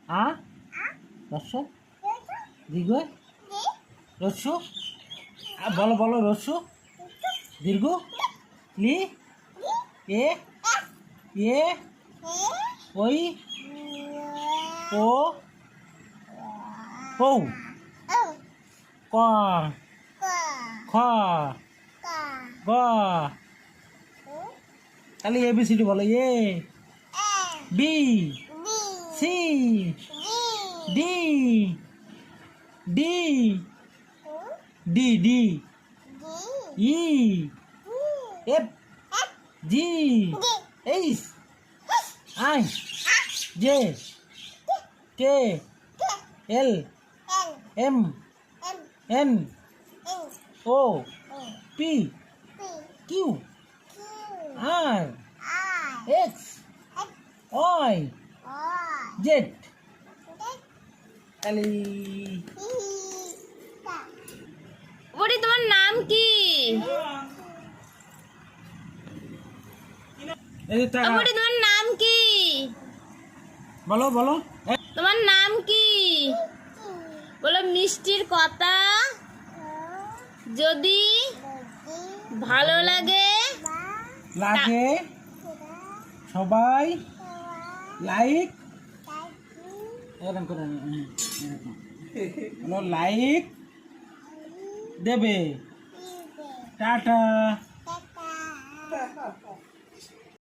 আ রস্য দীর্ঘ রস্য বলো বলো রস্য দীর্ঘ লি এ এ ওই ও ও ক খ গ তাহলে এবিসিডি বলো A B C D D D D E F G H I J K L M N O P Q R X Y Z তাহলে বড়ি তোমার নাম কি? বড়ি তোমার নাম কি? বলো বলো তোমার নাম কি? বলো মিষ্টির কথা যদি ভালো লাগে লাগে সবাই লাইক এরকম করে লাইক দেবে টাটা।